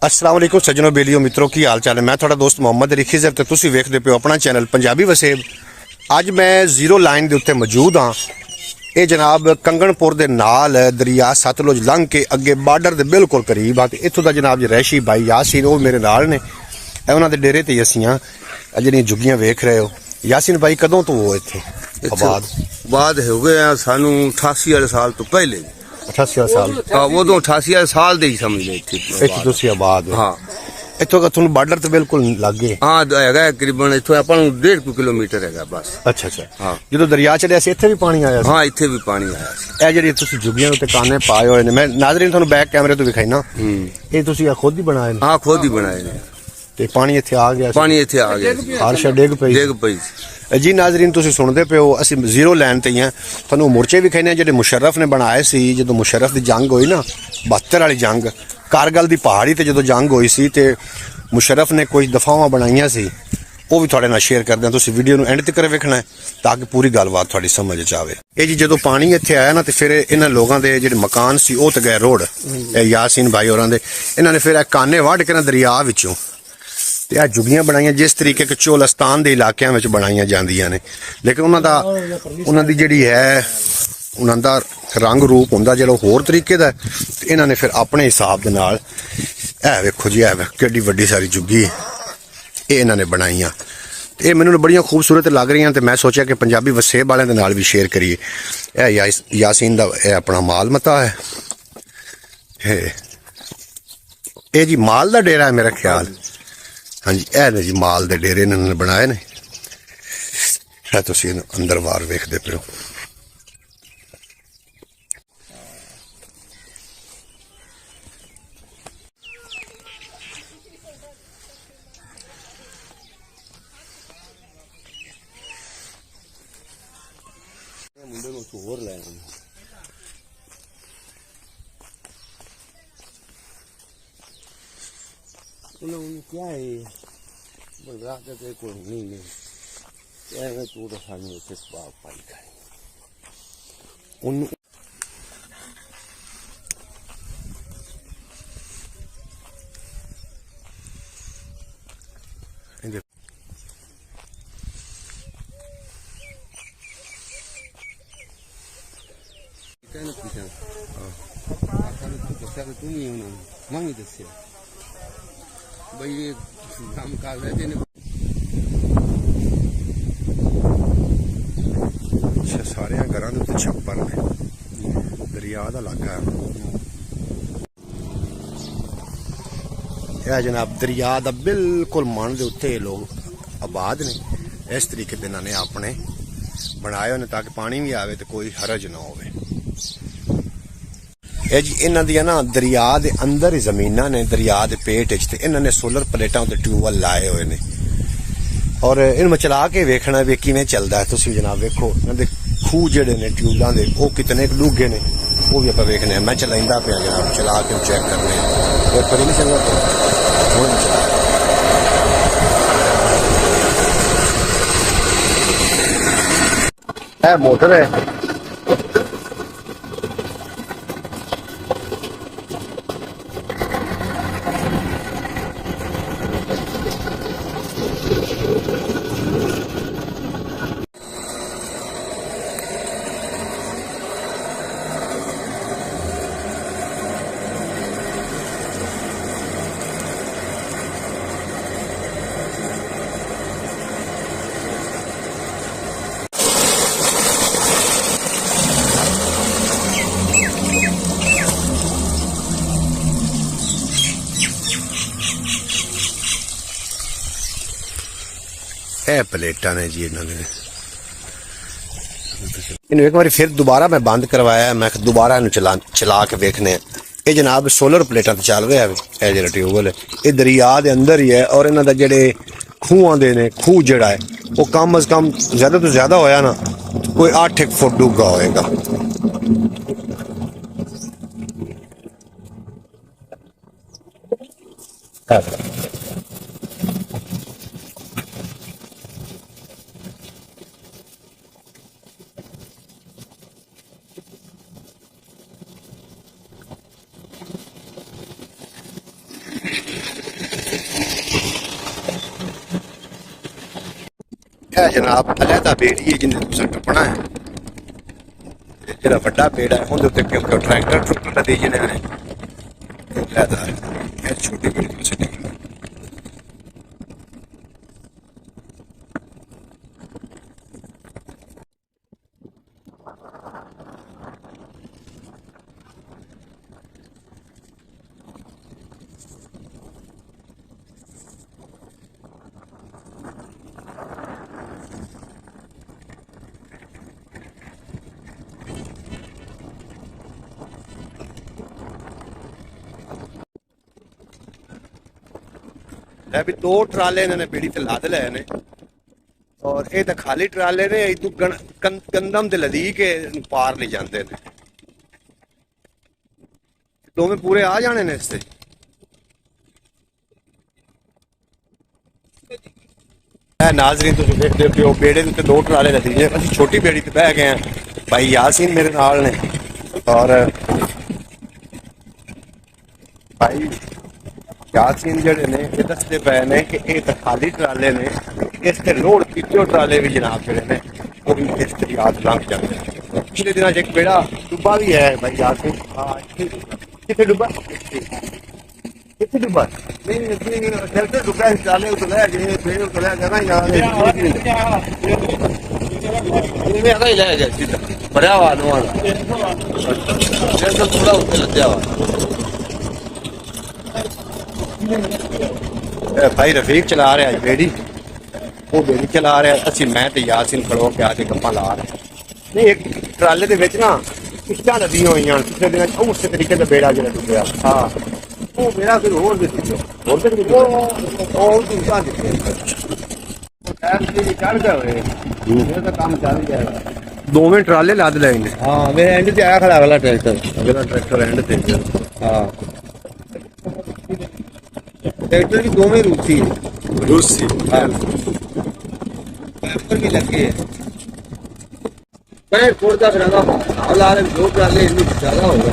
अस्सलाम वालेकुम सज्जनों बेलियो मित्रों की हाल चाल है। मैं थोड़ा दोस्त मोहम्मद रिखीज़र ते तुसी वेखदे पे अपना चैनल पंजाबी वसेब। अज मैं जीरो लाइन के उत्ते मौजूद हाँ। ये जनाब कंगनपुर के नाल दरिया सतलुज लंघ के अगे बार्डर के बिल्कुल करीब हाँ। इत्थों का जनाब रैशी भाई यासीन वो मेरे नाल ने, उन्होंने डेरे ते असीं हाँ ਜਿਹੜੀਆਂ झुग्गियां वेख रहे हो। यासीन भाई कदों तो वो इत्थे आबाद? बाद हो गए हैं सानू 88 वाले साल तो पहले। 88 साल? हाँ वो तो 88 वाले साल दे ही समझ ले इत्थे तुसीं आबाद? हाँ इत्थों का तुहानूं बार्डर ते बिल्कुल लागे? हाँ हैगा करीबन इत्थों आपां नूं 1.5 किलोमीटर हैगा बस। अच्छा अच्छा। हाँ ਜਦੋਂ ਦਰਿਆ ਚੜਿਆ ਸੀ ਇੱਥੇ ਵੀ ਪਾਣੀ ਆਇਆ ਸੀ? हाँ इत्थे भी पानी आया सी। ਇਹ ਜਿਹੜੀ ਤੁਸੀਂ ਝੁੱਗੀਆਂ ਉੱਤੇ ਕਾਨੇ ਪਾਏ ਹੋਏ ਨੇ, ਮੈਂ ਨਾਜ਼ਰੀਨ ਤੁਹਾਨੂੰ ਬੈਕ ਕੈਮਰੇ ਤੋਂ ਵਿਖਾਈਨਾ, ਇਹ ਤੁਸੀਂ ਖੁਦ ਹੀ ਬਣਾਏ ਨੇ? हाँ खुद ही बनाए ने। ਤੇ ਪਾਣੀ ਇੱਥੇ ਆ ਗਿਆ ਸੀ? पानी इत्थे आ गया सी। ਬਾਰਿਸ਼ ਡਿੱਗ ਪਈ? डिग पई सी। ਜੀ ਨਾਜ਼ਰੀਨ ਤੁਸੀਂ ਸੁਣਦੇ ਪਿਓ, ਅਸੀਂ ਜ਼ੀਰੋ ਲਾਈਨ ਤੇ ਹੀ ਆ। ਤੁਹਾਨੂੰ ਮੋਰਚੇ ਵੀ ਖਾਣੇ ਜਿਹੜੇ ਮੁਸ਼ਰਫ ਨੇ ਬਣਾਏ ਸੀ ਜਦੋਂ ਮੁਸ਼ਰਫ ਦੀ ਜੰਗ ਹੋਈ ਨਾ, 72 ਵਾਲੀ ਜੰਗ, ਕਾਰਗਲ ਦੀ ਪਹਾੜੀ ਤੇ ਜਦੋਂ ਜੰਗ ਹੋਈ ਸੀ ਤੇ ਮੁਸ਼ਰਫ ਨੇ ਕੁਝ ਦਫਾਵਾਂ ਬਣਾਈਆਂ ਸੀ, ਉਹ ਵੀ ਤੁਹਾਡੇ ਨਾਲ ਸ਼ੇਅਰ ਕਰਦੇ ਹਾਂ। ਤੁਸੀਂ ਵੀਡੀਓ ਨੂੰ ਐਂਡ ਤੱਕ ਵੇਖਣਾ ਹੈ ਤਾਂ ਕਿ ਪੂਰੀ ਗੱਲਬਾਤ ਤੁਹਾਡੀ ਸਮਝ ਚ ਆਵੇ। ਇਹ ਜੀ ਜਦੋਂ ਪਾਣੀ ਇੱਥੇ ਆਇਆ ਨਾ ਤੇ ਫਿਰ ਇਹਨਾਂ ਲੋਕਾਂ ਦੇ ਜਿਹੜੇ ਮਕਾਨ ਸੀ ਉਹ ਤੇ ਗਏ ਰੋਡ। ਇਹ ਯਾਸੀਨ ਭਾਈ ਹੋਰਾਂ ਦੇ ਇਹਨਾਂ ਨੇ ਫਿਰ ਇਹ ਕਾਨੇ ਵੱਢ ਕੇ ਨਾ ਦਰਿਆ ਵਿੱਚੋਂ ਤੇ ਇਹ ਝੁੱਗੀਆਂ ਬਣਾਈਆਂ, ਜਿਸ ਤਰੀਕੇ ਕਿ ਚੋਲਸਤਾਨ ਦੇ ਇਲਾਕਿਆਂ ਵਿੱਚ ਬਣਾਈਆਂ ਜਾਂਦੀਆਂ ਨੇ। ਲੇਕਿਨ ਉਹਨਾਂ ਦੀ ਜਿਹੜੀ ਹੈ ਉਹਨਾਂ ਦਾ ਰੰਗ ਰੂਪ ਹੁੰਦਾ ਜਿਹੜਾ ਹੋਰ ਤਰੀਕੇ ਦਾ, ਤੇ ਇਹਨਾਂ ਨੇ ਫਿਰ ਆਪਣੇ ਹਿਸਾਬ ਦੇ ਨਾਲ ਇਹ ਵੇਖੋ ਜੀ, ਇਹ ਕਿੱਡੀ ਵੱਡੀ ਸਾਰੀ ਝੁੱਗੀ ਇਹ ਇਹਨਾਂ ਨੇ ਬਣਾਈਆਂ। ਇਹ ਮੈਨੂੰ ਬੜੀਆਂ ਖੂਬਸੂਰਤ ਲੱਗ ਰਹੀਆਂ ਤੇ ਮੈਂ ਸੋਚਿਆ ਕਿ ਪੰਜਾਬੀ ਵਸੇਬ ਵਾਲਿਆਂ ਦੇ ਨਾਲ ਵੀ ਸ਼ੇਅਰ ਕਰੀਏ। ਇਹ ਯਾਸੀਨ ਦਾ ਇਹ ਆਪਣਾ ਮਾਲ ਮਤਾ ਹੈ। ਇਹ ਜੀ ਮਾਲ ਦਾ ਡੇਰਾ ਹੈ ਮੇਰਾ ਖਿਆਲ। ਹਾਂਜੀ ਇਹ ਨੇ ਜੀ ਮਾਲ ਦੇ ਡੇਰੇ ਇਹਨਾਂ ਨੇ ਬਣਾਏ ਨੇ। ਇਹ ਤੁਸੀਂ ਅੰਦਰ ਬਾਹਰ ਵੇਖਦੇ ਪਿਓ। मुंडे नूं होर लै उन्होंने क्या है बड़ा के कोई नहीं है तू तो सानू इस बाप पाई खाए उन तुम ही उन्होंने मांगी दसिया भाई ये काम कर रहे थे। अच्छा सारे घरों के उत्ते छप्पर ने, दरिया का इलाका है। यह जनाब दरिया का बिल्कुल मन के उत्ते लोग आबाद ने। इस तरीके से इन्होंने अपने बनाए हुए ताकि पानी भी आवे तो कोई हरज ना हो। ਇਹ ਜੀ ਇਹਨਾਂ ਦੀਆਂ ਨਾ ਦਰਿਆ ਦੇ ਅੰਦਰ ਹੀ ਜ਼ਮੀਨਾਂ ਨੇ, ਦਰਿਆ ਦੇ ਪੇਟ ਵਿੱਚ, ਤੇ ਇਹਨਾਂ ਨੇ ਸੋਲਰ ਪਲੇਟਾਂ ਉੱਤੇ ਟਿਊਬਵੈੱਲ ਲਾਏ ਹੋਏ ਨੇ ਔਰ ਇਹਨੂੰ ਚਲਾ ਕੇ ਵੇਖਣਾ ਵੀ ਕਿਵੇਂ ਚੱਲਦਾ ਹੈ। ਤੁਸੀਂ ਜਨਾਬ ਵੇਖੋ ਇਹਨਾਂ ਦੇ ਖੂਹ ਜਿਹੜੇ ਨੇ ਟਿਊਬਾਂ ਦੇ ਉਹ ਕਿਤਨੇ ਡੂੰਘੇ ਨੇ, ਉਹ ਵੀ ਆਪਾਂ ਵੇਖਣੇ ਆ। ਮੈਂ ਚਲਾਈਂਦਾ ਪਿਆ ਜਨਾਬ, ਚਲਾ ਕੇ ਚੈੱਕ ਕਰਨੇ ਆ। ਇਹ ਪਰ ਨਹੀਂ ਚੱਲਦਾ ਹੁਣ ਚਲਾ ਇਹ ਮੋਟਰ ਹੈ। ਇਹ ਪਲੇਟਾਂ ਨੇ ਜੀ ਇਹਨਾਂ ਦੇ। ਇਹਨੂੰ ਇੱਕ ਵਾਰੀ ਫਿਰ ਦੁਬਾਰਾ ਮੈਂ ਬੰਦ ਕਰਵਾਇਆ, ਮੈਂ ਦੁਬਾਰਾ ਇਹਨੂੰ ਚਲਾ ਕੇ ਵੇਖਨੇ ਆ। ਇਹ ਜਨਾਬ ਸੋਲਰ ਪਲੇਟਾਂ ਤੇ ਚੱਲ ਰਿਹਾ ਹੈ। ਇਹ ਜਿਹੜਾ ਟਿਊਬਵੈੱਲ ਹੈ ਇਹ ਦਰਿਆ ਦੇ ਅੰਦਰ ਹੀ ਹੈ ਔਰ ਇਹਨਾਂ ਦਾ ਜਿਹੜੇ ਖੂਹਾਂ ਦੇ ਨੇ, ਖੂਹ ਜਿਹੜਾ ਹੈ ਉਹ ਕਮ ਅਜ਼ ਕਮ ਜ਼ਿਆਦਾ ਤੋਂ ਜ਼ਿਆਦਾ ਹੋਇਆ ਨਾ ਕੋਈ 8 ਫੁੱਟ ਡੂੰਘਾ ਹੋਏਗਾ। ਇਹ ਜਨਾਬ ਅਲੱਗਾ ਬੇੜੀ ਹੈ ਜਿੰਨੇ ਤੁਸੀਂ ਟੱਪਣਾ ਹੈ। ਜਿਹੜਾ ਵੱਡਾ ਬੇੜਾ ਹੈ ਉਹਦੇ ਉੱਤੇ ਕਿਉਂਕਿ ਟਰੈਕਟਰ ਲੱਦੇ ਜਿਹਨੇ ਨੇ ਅਲੱਗਾ ਇਹ ਛੋਟੀ ਬੇੜੀ ਤੁਸੀਂ ਟੱਪਣਾ। है भी 2 ट्राले इन्होंने बेड़ी ते लाद लए ने और ये तो खाली ट्राले ने इतू कंदम ते लदी के पार ले जाते ने। दोवें पूरे आ जाने ने इससे। नाजरीन तुम देखते हो बेड़े के 2 ट्राले लदी ने। असं छोटी बेड़ी ते बह गए हैं। भाई यासीन मेरे नाल ने और भाई यासीन जड़े ने ये दसते पे ने कि ये तो खाली ट्राले ने इससे लोड किते ट्राले भी जनाब जड़े ने वो भी इस याद लंघ जाते हैं। पिछले दिनों एक बेड़ा डुब्बा भी है भाई यासीन। कितने डुब्बा कितने डुब्बा नहीं ट्रैक्टर डुब्बा ट्राले उतरा बेड़े उतरा जाना यार ही ले जाए सीधा भरा हुआ थोड़ा उत्ते लद्या हुआ। भाई रफीक चला रहा है बेड़ी वो बेड़ी चला रहा है। असि मैं ते यासीन खड़ो के आके गप्पा ला रहे नहीं। एक ट्राले दे विच ना किश्तां लदियां होईयां पिछले दिनां च उस तरीके दा बेड़ा जेड़ा डुब्बिया। हाँ वो बेड़ा फिर होर भी होर ते दूसरा चढ़ गए ये तो काम चल जाएगा। दोवें ट्राले लद लए ने। हाँ मेरे एंड ते आया खड़ा अगला ट्रैक्टर एंड ते। हाँ ट्रैक्टर की दोवें रूसी पैपर भी लगे है। थोड़ा सा जो ट्राले ज्यादा होगा।